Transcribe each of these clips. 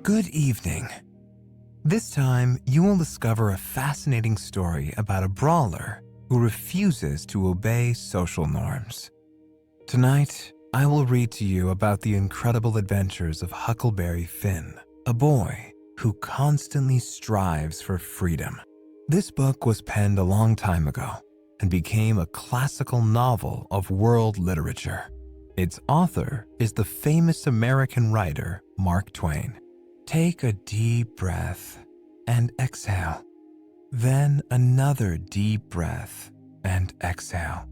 Good evening. This time, you will discover a fascinating story about a brawler who refuses to obey social norms. Tonight, I will read to you about the incredible adventures of Huckleberry Finn, a boy who constantly strives for freedom. This book was penned a long time ago and became a classical novel of world literature. Its author is the famous American writer Mark Twain. Take a deep breath and exhale. Then another deep breath and exhale.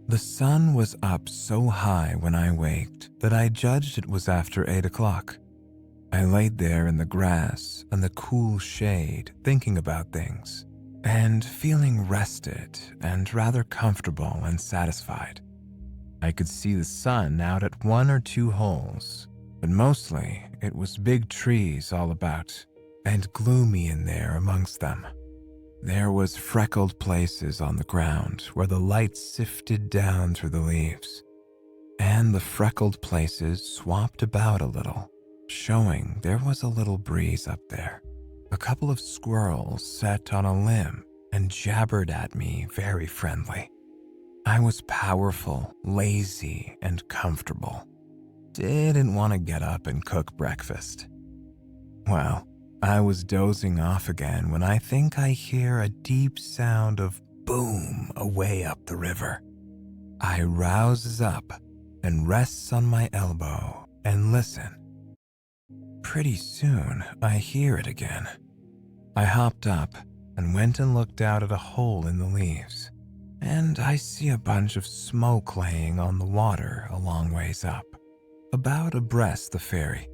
The sun was up so high when I waked that I judged it was after 8 o'clock. I laid there in the grass and the cool shade thinking about things and feeling rested and rather comfortable and satisfied. I could see the sun out at 1 or 2 holes, but mostly it was big trees all about and gloomy in there amongst them. There was freckled places on the ground where the light sifted down through the leaves, and the freckled places swapped about a little, showing there was a little breeze up there. A couple of squirrels sat on a limb and jabbered at me very friendly. I was powerful, lazy, and comfortable. Didn't want to get up and cook breakfast. Well, I was dozing off again when I think I hear a deep sound of boom away up the river. I rouses up and rests on my elbow and listen. Pretty soon, I hear it again. I hopped up and went and looked out at a hole in the leaves, and I see a bunch of smoke laying on the water a long ways up, about abreast the ferry.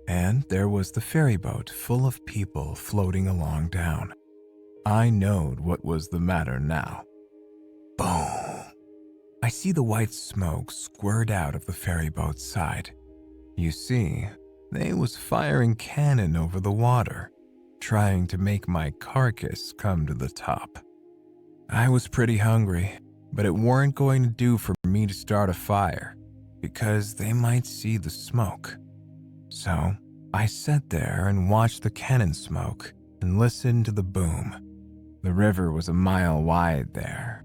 And there was the ferry boat full of people floating along down. I knowed what was the matter now. Boom! I see the white smoke squirt out of the ferry boat's side. You see, they was firing cannon over the water, trying to make my carcass come to the top. I was pretty hungry, but it weren't going to do for me to start a fire, because they might see the smoke. So I sat there and watched the cannon smoke and listened to the boom. The river was a mile wide there,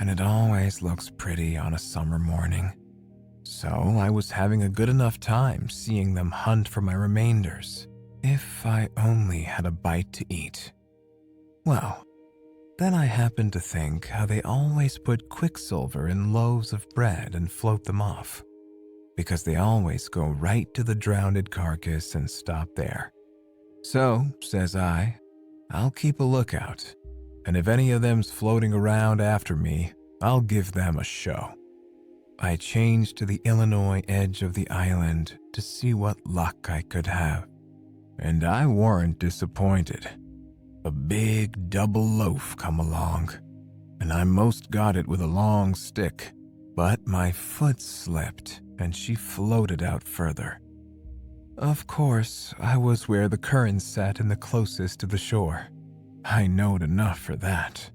and it always looks pretty on a summer morning. So I was having a good enough time seeing them hunt for my remainders, if I only had a bite to eat. Well, then I happened to think how they always put quicksilver in loaves of bread and float them off, because they always go right to the drowned carcass and stop there. So, says I'll keep a lookout, and if any of them's floating around after me, I'll give them a show. I changed to the Illinois edge of the island to see what luck I could have, and I weren't disappointed. A big double loaf come along, and I most got it with a long stick, but my foot slipped and she floated out further. Of course, I was where the current sat in the closest to the shore. I knowed enough for that.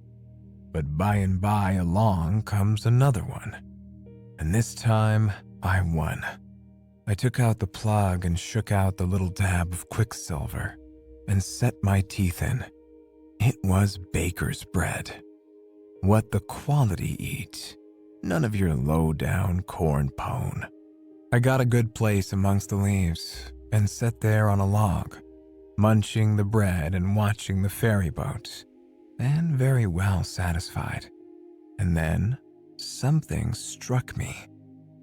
But by and by along comes another one, and this time I won. I took out the plug and shook out the little dab of quicksilver and set my teeth in. It was baker's bread. What the quality eat. None of your low-down corn pone. I got a good place amongst the leaves and sat there on a log, munching the bread and watching the ferry boat, and very well satisfied. And then something struck me.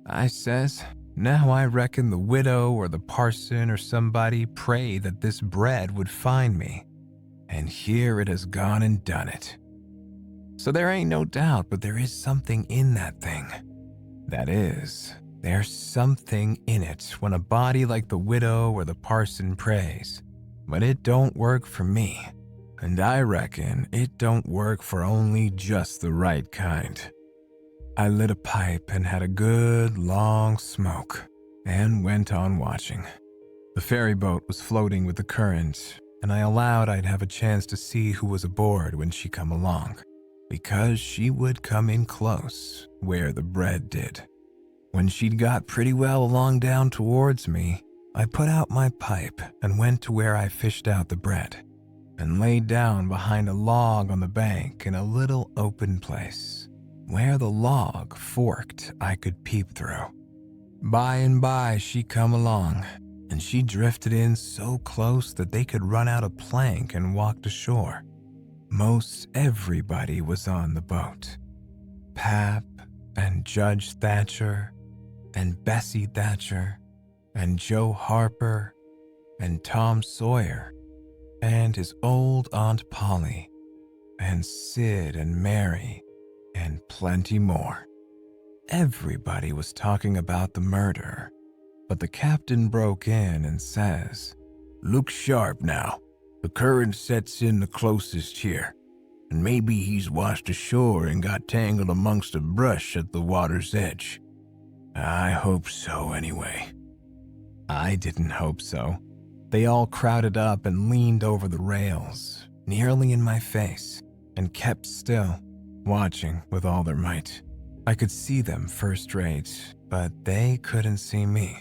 I says, now I reckon the widow or the parson or somebody prayed that this bread would find me, and here it has gone and done it. So there ain't no doubt, but there is something in that thing. That is, there's something in it when a body like the widow or the parson prays, but it don't work for me, and I reckon it don't work for only just the right kind. I lit a pipe and had a good long smoke, and went on watching. The ferry boat was floating with the current, and I allowed I'd have a chance to see who was aboard when she come along, because she would come in close, where the bread did. When she'd got pretty well along down towards me, I put out my pipe and went to where I fished out the bread and laid down behind a log on the bank in a little open place. Where the log forked, I could peep through. By and by, she come along, and she drifted in so close that they could run out a plank and walk to shore. Most everybody was on the boat. Pap and Judge Thatcher and Bessie Thatcher and Joe Harper and Tom Sawyer and his old Aunt Polly and Sid and Mary and plenty more. Everybody was talking about the murder, but the captain broke in and says, "Look sharp now. The current sets in the closest here, and maybe he's washed ashore and got tangled amongst the brush at the water's edge. I hope so anyway." I didn't hope so. They all crowded up and leaned over the rails, nearly in my face, and kept still, watching with all their might. I could see them first rate, but they couldn't see me.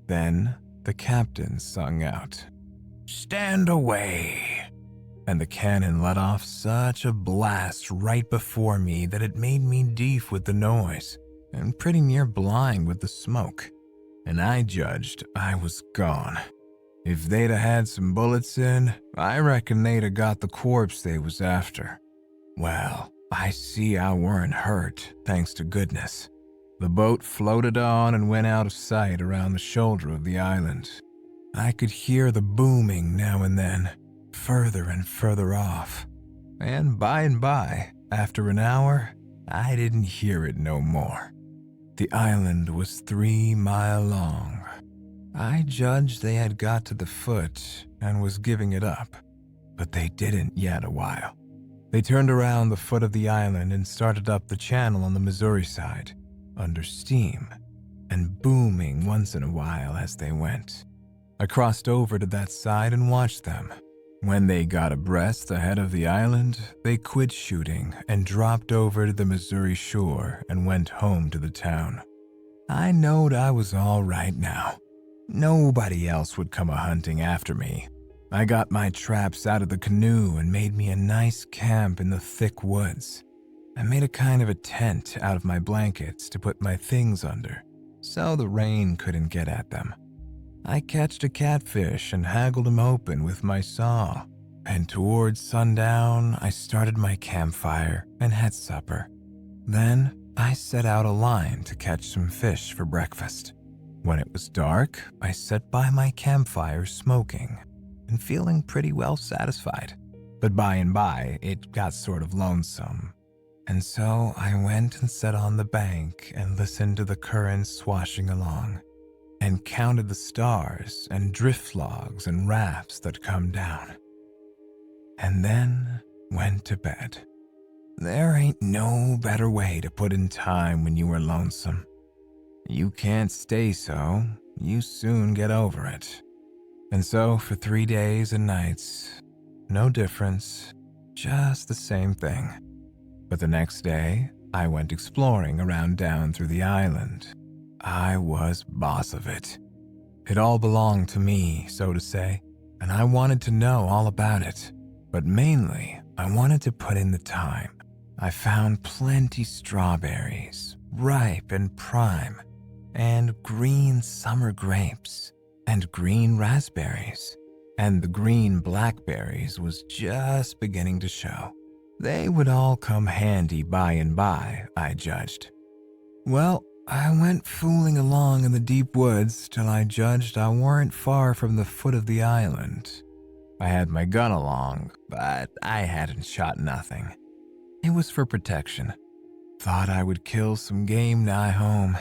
Then the captain sung out, "Stand away!" And the cannon let off such a blast right before me that it made me deaf with the noise and pretty near blind with the smoke. And I judged I was gone. If they'd have had some bullets in, I reckon they'd have got the corpse they was after. Well, I see I weren't hurt, thanks to goodness. The boat floated on and went out of sight around the shoulder of the island. I could hear the booming now and then, further and further off. And by, after an hour, I didn't hear it no more. The island was 3 miles long. I judged they had got to the foot and was giving it up, but they didn't yet a while. They turned around the foot of the island and started up the channel on the Missouri side, under steam, and booming once in a while as they went. I crossed over to that side and watched them. When they got abreast ahead of the island, they quit shooting and dropped over to the Missouri shore and went home to the town. I knowed I was all right now. Nobody else would come a-hunting after me. I got my traps out of the canoe and made me a nice camp in the thick woods. I made a kind of a tent out of my blankets to put my things under, so the rain couldn't get at them. I catched a catfish and haggled him open with my saw, and towards sundown I started my campfire and had supper. Then I set out a line to catch some fish for breakfast. When it was dark, I sat by my campfire smoking and feeling pretty well satisfied. But by and by, it got sort of lonesome. And so I went and sat on the bank and listened to the current swashing along, and counted the stars and drift logs and rafts that come down. And then went to bed. There ain't no better way to put in time when you are lonesome. You can't stay so, you soon get over it. And so for 3 days and nights, no difference, just the same thing. But the next day, I went exploring around down through the island. I was boss of it. It all belonged to me, so to say, and I wanted to know all about it. But mainly, I wanted to put in the time. I found plenty strawberries, ripe and prime, and green summer grapes, and green raspberries, and the green blackberries was just beginning to show. They would all come handy by and by, I judged. Well, I went fooling along in the deep woods till I judged I weren't far from the foot of the island. I had my gun along, but I hadn't shot nothing. It was for protection. Thought I would kill some game nigh home.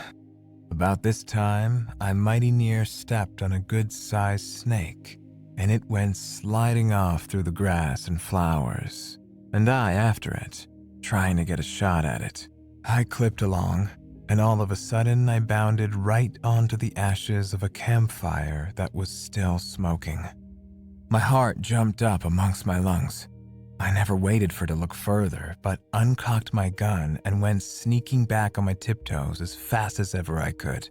About this time, I mighty near stepped on a good-sized snake, and it went sliding off through the grass and flowers, and I after it, trying to get a shot at it. I clipped along, and all of a sudden I bounded right onto the ashes of a campfire that was still smoking. My heart jumped up amongst my lungs. I never waited for it to look further, but uncocked my gun and went sneaking back on my tiptoes as fast as ever I could.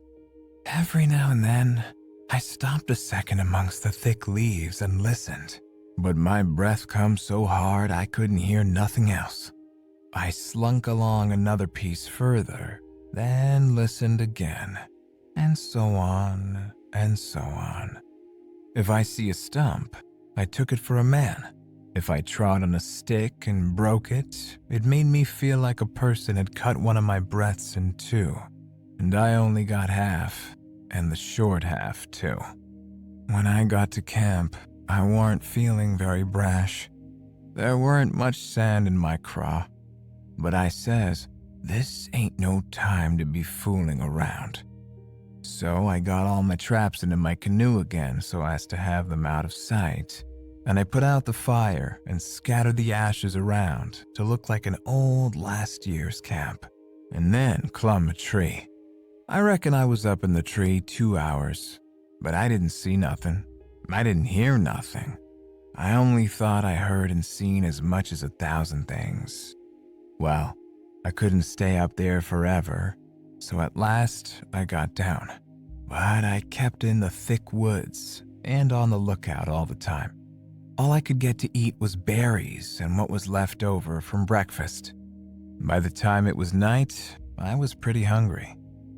Every now and then, I stopped a second amongst the thick leaves and listened, but my breath come so hard I couldn't hear nothing else. I slunk along another piece further, then listened again, and so on and so on. If I see a stump, I took it for a man. If I trod on a stick and broke it, it made me feel like a person had cut one of my breaths in two, and I only got half, and the short half too. When I got to camp, I weren't feeling very brash. There weren't much sand in my craw, but I says, this ain't no time to be fooling around. So I got all my traps into my canoe again so as to have them out of sight, and I put out the fire and scattered the ashes around to look like an old last year's camp, and then clumb a tree. I reckon I was up in the tree 2 hours, but I didn't see nothing. I didn't hear nothing. I only thought I heard and seen as much as 1,000 things. Well, I couldn't stay up there forever, so at last I got down. But I kept in the thick woods and on the lookout all the time. All I could get to eat was berries and what was left over from breakfast. By the time it was night, I was pretty hungry.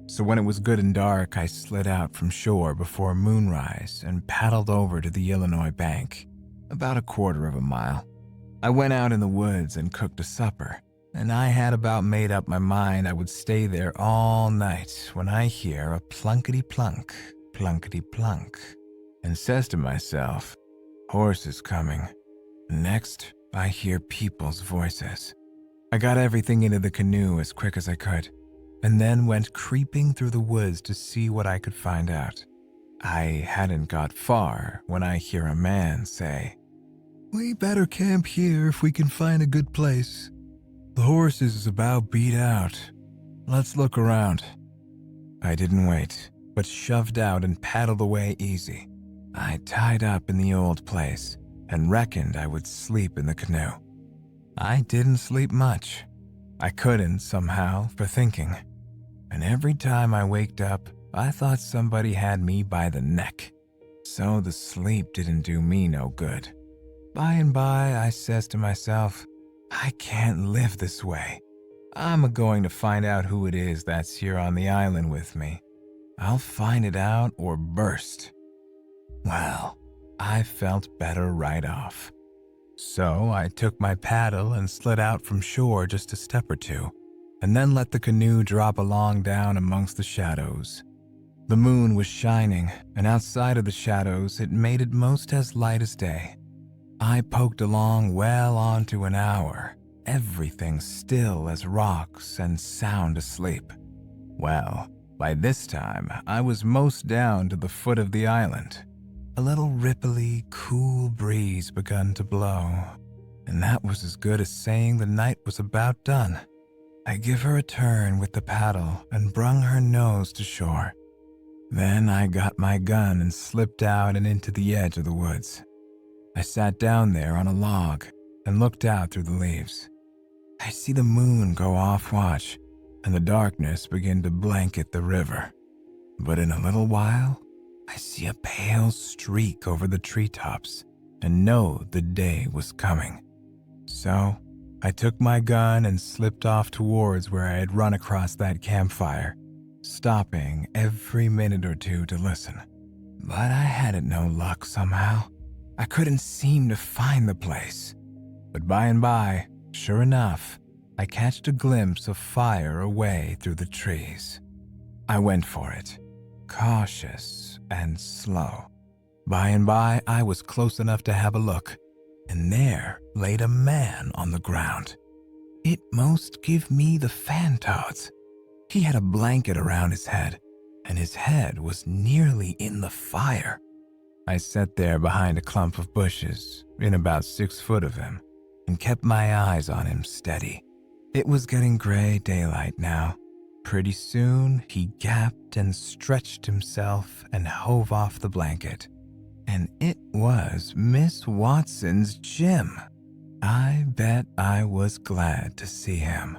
So when it was good and dark, I slid out from shore before moonrise and paddled over to the Illinois bank, about 1/4 mile. I went out in the woods and cooked a supper, and I had about made up my mind I would stay there all night when I hear a plunkety-plunk, plunkety-plunk, and says to myself, horses coming. Next, I hear people's voices. I got everything into the canoe as quick as I could, and then went creeping through the woods to see what I could find out. I hadn't got far when I hear a man say, "We better camp here if we can find a good place. The horses is about beat out. Let's look around." I didn't wait, but shoved out and paddled away easy. I tied up in the old place and reckoned I would sleep in the canoe. I didn't sleep much. I couldn't somehow for thinking. And every time I waked up, I thought somebody had me by the neck. So the sleep didn't do me no good. By and by, I says to myself, I can't live this way. I'm a-going to find out who it is that's here on the island with me. I'll find it out or burst. Well, I felt better right off. So I took my paddle and slid out from shore just a step or two, and then let the canoe drop along down amongst the shadows. The moon was shining, and outside of the shadows it made it most as light as day. I poked along well on to an hour, everything still as rocks and sound asleep. Well, by this time I was most down to the foot of the island. A little ripply, cool breeze begun to blow, and that was as good as saying the night was about done. I give her a turn with the paddle and brung her nose to shore. Then I got my gun and slipped out and into the edge of the woods. I sat down there on a log and looked out through the leaves. I see the moon go off watch and the darkness begin to blanket the river. But in a little while, I see a pale streak over the treetops and know the day was coming. So I took my gun and slipped off towards where I had run across that campfire, stopping every minute or two to listen. But I hadn't no luck somehow. I couldn't seem to find the place. But by and by, sure enough, I catched a glimpse of fire away through the trees. I went for it, cautious and slow. By and by, I was close enough to have a look, and there laid a man on the ground. It most give me the fantods. He had a blanket around his head, and his head was nearly in the fire. I sat there behind a clump of bushes, in about 6 foot of him, and kept my eyes on him steady. It was getting gray daylight now. Pretty soon, he gapped and stretched himself and hove off the blanket. And it was Miss Watson's Jim. I bet I was glad to see him.